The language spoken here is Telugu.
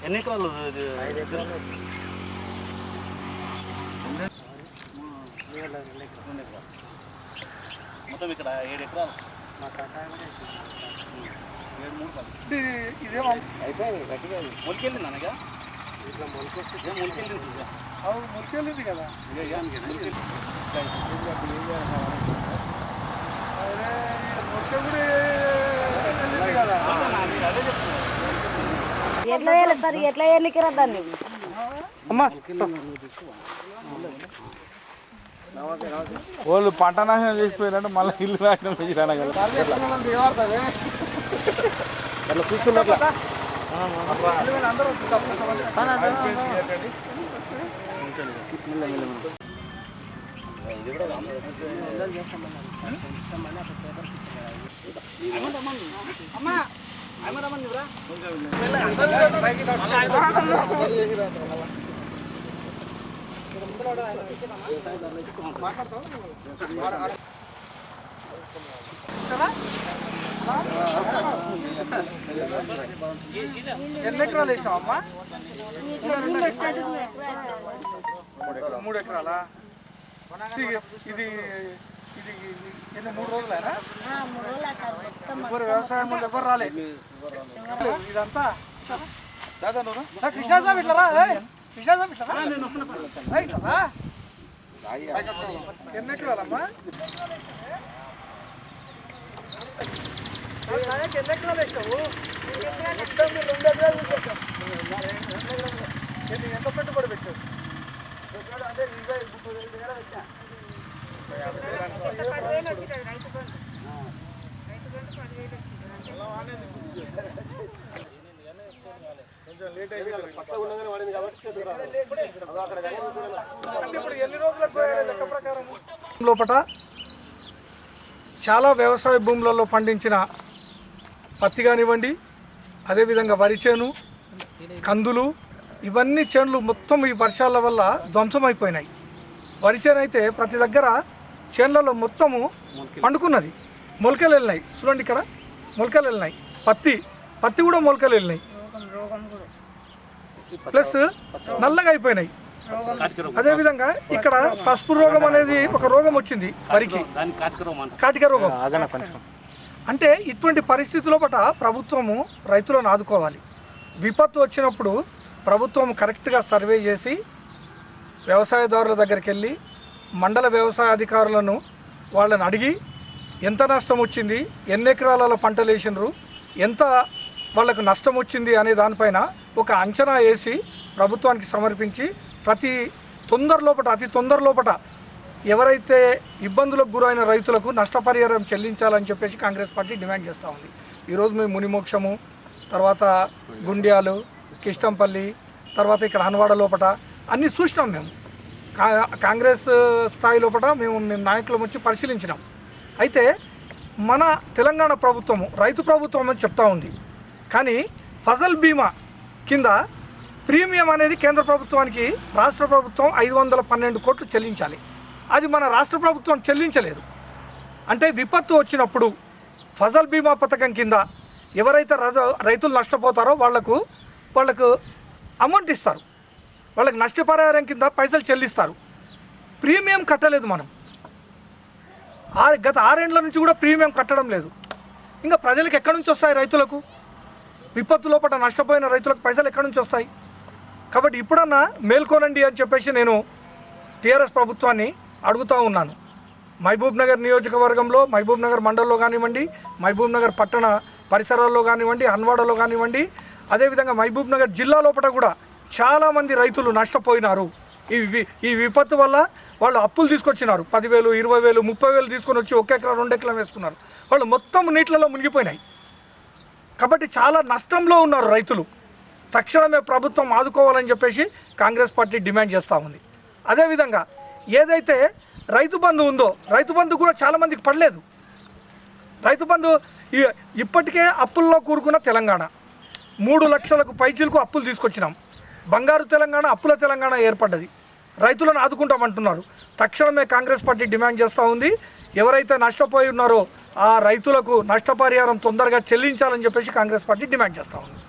ఎన్ని ఎకరాలు? 5 ఎకరాలు. మొత్తం ఇక్కడ 7 ఎకరాలు. మా కట్టాయ కూడా 7 ఇదే అయిపోయింది గట్టిగా మొలికెళ్ళింది అనగా ఇట్లా మొలికొస్తే మొలికెళ్ళింది మొలికెళ్ళింది కదా. ఎట్లా వెళ్తారు, ఎట్లా ఎన్నికరా దాన్ని? వాళ్ళు పంట నాశనం చేసిపోయినట్టు మళ్ళీ ఇల్లు నాశనం చేసి రాను కదా. అట్లా చూస్తున్నట్ల ఎన్ని ఎకరాలు వేసావమ్మా? 3 ఎకరాలా? ఇది ఇది ఎన్ని 3 రోజులైనా? ఎవరు వ్యవసాయం వాళ్ళు ఎవరు రాలేదు ఇదంతా. దాదా కృష్ణాస్వామి ఇట్లరా, కృష్ణాస్వామి ఇట్లరా. ఎన్ని ఎకరాలమ్మా? ఎన్ని ఎకరాలు వేసావు? ఎంత పెట్టుబడి పెట్టావు? అంటే 25,000 పెట్టా. లోపల చాలా వ్యవసాయ భూములలో పండించిన పత్తి కానివ్వండి, అదేవిధంగా వరి చేను, కందులు, ఇవన్నీ చేనులు మొత్తం ఈ వర్షాల వల్ల ధ్వంసమైపోయినాయి. వరి చేను అయితే ప్రతి దగ్గర చేనులలో మొత్తము పండుకున్నది, మొలకలు వెళ్ళినాయి. చూడండి ఇక్కడ మొలకలు వెళ్ళినాయి. పత్తి కూడా మొలకలు వెళ్ళినాయి, ప్లస్ నల్లగా అయిపోయినాయి. అదేవిధంగా ఇక్కడ పసుపు రోగం అనేది ఒక రోగం వచ్చింది వరికి, కాటిక రోగం. అంటే ఇటువంటి పరిస్థితుల పట్ల ప్రభుత్వము రైతులను ఆదుకోవాలి. విపత్తు వచ్చినప్పుడు ప్రభుత్వం కరెక్ట్గా సర్వే చేసి వ్యవసాయదారుల దగ్గరికి వెళ్ళి మండల వ్యవసాయ అధికారులను వాళ్ళని అడిగి ఎంత నష్టం వచ్చింది, ఎన్ని ఎకరాలలో పంటలు వేసినారు, ఎంత వాళ్ళకు నష్టం వచ్చింది అనే దానిపైన ఒక అంచనా వేసి ప్రభుత్వానికి సమర్పించి అతి తొందర లోపల ఎవరైతే ఇబ్బందులకు గురైన రైతులకు నష్టపరిహారం చెల్లించాలని చెప్పేసి కాంగ్రెస్ పార్టీ డిమాండ్ చేస్తూ ఉంది. ఈరోజు మేము మునిమోక్షము, తర్వాత గుండ్యాలు, కిష్టంపల్లి, తర్వాత ఇక్కడ హన్వాడ లోపల అన్నీ చూసినాం. మేము కాంగ్రెస్ స్థాయి లోపల మేము నాయకులం వచ్చి పరిశీలించినాం. అయితే మన తెలంగాణ ప్రభుత్వము రైతు ప్రభుత్వం అని చెప్తా ఉంది, కానీ ఫసల్ బీమా కింద ప్రీమియం అనేది కేంద్ర ప్రభుత్వానికి రాష్ట్ర ప్రభుత్వం 512 కోట్లు చెల్లించాలి. అది మన రాష్ట్ర ప్రభుత్వం చెల్లించలేదు. అంటే విపత్తు వచ్చినప్పుడు ఫసల్ బీమా పథకం కింద ఎవరైతే రైతులు నష్టపోతారో వాళ్లకు అమౌంట్ ఇస్తారు, వాళ్ళకి నష్టపరిహారం కింద పైసలు చెల్లిస్తారు. ప్రీమియం కట్టలేదు మనం, గత 6 ఏళ్ల నుంచి కూడా ప్రీమియం కట్టడం లేదు. ఇంకా ప్రజలకు ఎక్కడి నుంచి వస్తాయి? రైతులకు విపత్తు లోపల నష్టపోయిన రైతులకు పైసలు ఎక్కడి నుంచి వస్తాయి? కాబట్టి ఇప్పుడన్నా మేల్కోనండి అని చెప్పేసి నేను టీఆర్ఎస్ ప్రభుత్వాన్ని అడుగుతూ ఉన్నాను. మహబూబ్ నగర్ నియోజకవర్గంలో, మహబూబ్ నగర్ మండలంలో కానివ్వండి, మహబూబ్ నగర్ పట్టణ పరిసరాల్లో కానివ్వండి, హన్వాడలో కానివ్వండి, అదేవిధంగా మహబూబ్ నగర్ జిల్లా లోపల కూడా చాలామంది రైతులు నష్టపోయినారు. ఈ విపత్తు వల్ల వాళ్ళు అప్పులు తీసుకొచ్చినారు. 10,000, 20,000, 30,000 తీసుకొని వచ్చి 1 ఎకరా 2 ఎకరాలు వేసుకున్నారు. వాళ్ళు మొత్తం నీటిలలో మునిగిపోయినాయి. కాబట్టి చాలా నష్టంలో ఉన్నారు రైతులు. తక్షణమే ప్రభుత్వం ఆదుకోవాలని చెప్పేసి కాంగ్రెస్ పార్టీ డిమాండ్ చేస్తూ ఉంది. అదేవిధంగా ఏదైతే రైతు బంధు ఉందో, రైతు బంధు కూడా చాలామందికి పడలేదు. రైతు బంధు ఇప్పటికే అప్పుల్లో కూరుకున్న తెలంగాణ 3 లక్షలకు పైచీలకు అప్పులు తీసుకొచ్చినాం. బంగారు తెలంగాణ, అప్పుల తెలంగాణ ఏర్పడ్డది. రైతులను ఆదుకుంటామంటున్నారు. తక్షణమే కాంగ్రెస్ పార్టీ డిమాండ్ చేస్తూ ఉంది, ఎవరైతే నష్టపోయి ఉన్నారో ఆ రైతులకు నష్టపరిహారం తొందరగా చెల్లించాలని చెప్పేసి కాంగ్రెస్ పార్టీ డిమాండ్ చేస్తూ ఉంది.